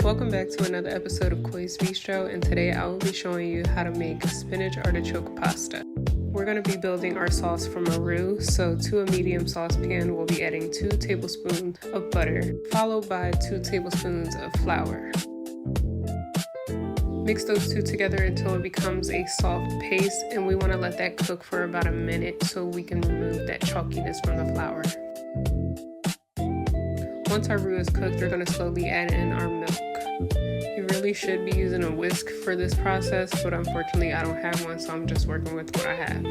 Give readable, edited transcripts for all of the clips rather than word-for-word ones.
Welcome back to another episode of Koi's Bistro, and today I will be showing you how to make spinach artichoke pasta. We're going to be building our sauce from a roux, so to a medium saucepan we'll be adding 2 tablespoons of butter, followed by 2 tablespoons of flour. Mix those two together until it becomes a soft paste, and we want to let that cook for about a minute so we can remove that chalkiness from the flour. Once our roux is cooked, we're going to slowly add in our milk. You really should be using a whisk for this process, but unfortunately I don't have one, so I'm just working with what I have.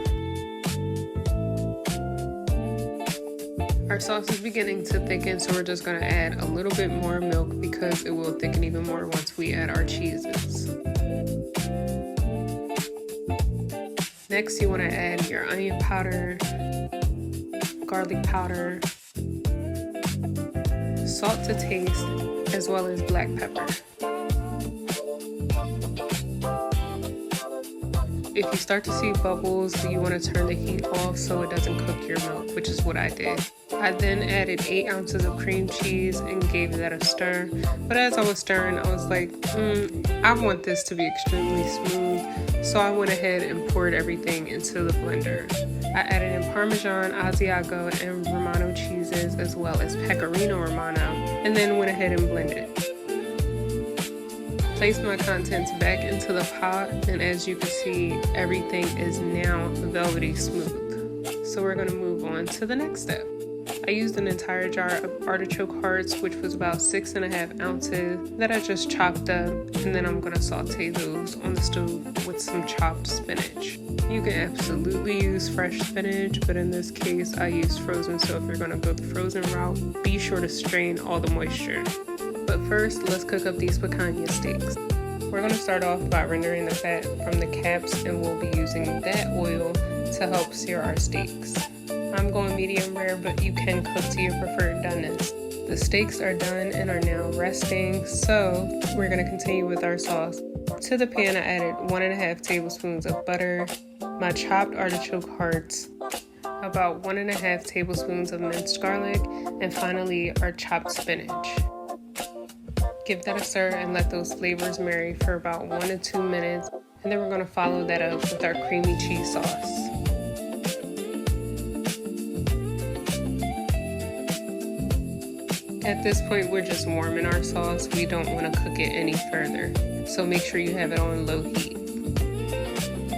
Our sauce is beginning to thicken, so we're just going to add a little bit more milk because it will thicken even more once we add our cheeses. Next, you want to add your onion powder, garlic powder, salt to taste, as well as black pepper. If you start to see bubbles, you want to turn the heat off so it doesn't cook your milk, which is what I did. I then added 8 ounces of cream cheese and gave that a stir. But as I was stirring, I was like, I want this to be extremely smooth. So I went ahead and poured everything into the blender. I added in Parmesan, Asiago, and Romano cheeses, as well as Pecorino Romano, and then went ahead and blended. Place my contents back into the pot, and as you can see, everything is now velvety smooth. So we're going to move on to the next step. I used an entire jar of artichoke hearts, which was about 6.5 ounces, that I just chopped up, and then I'm going to saute those on the stove with some chopped spinach. You can absolutely use fresh spinach, but in this case I used frozen, so if you're going to go the frozen route, be sure to strain all the moisture. But first, let's cook up these picanha steaks. We're going to start off by rendering the fat from the caps, and we'll be using that oil to help sear our steaks. I'm going medium rare, but you can cook to your preferred doneness. The steaks are done and are now resting, so we're going to continue with our sauce. To the pan, I added 1.5 tablespoons of butter, my chopped artichoke hearts, about 1.5 tablespoons of minced garlic, and finally our chopped spinach. Give that a stir and let those flavors marry for about 1 to 2 minutes, and then we're going to follow that up with our creamy cheese sauce. At this point, we're just warming our sauce. We don't want to cook it any further, so make sure you have it on low heat.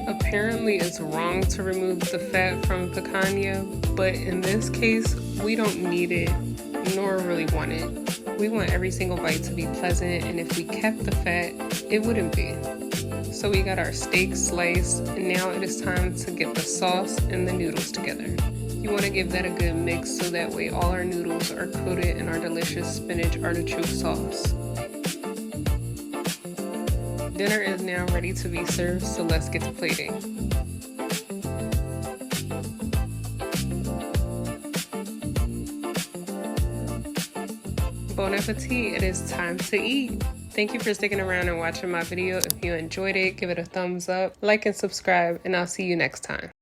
Apparently, it's wrong to remove the fat from picanha, but in this case, we don't need it, nor really want it. We want every single bite to be pleasant, and if we kept the fat, it wouldn't be. So we got our steak sliced, and now it is time to get the sauce and the noodles together. You want to give that a good mix so that way all our noodles are coated in our delicious spinach artichoke sauce. Dinner is now ready to be served, so let's get to plating. Bon appetit, it is time to eat. Thank you for sticking around and watching my video. If you enjoyed it, give it a thumbs up, like and subscribe, and I'll see you next time.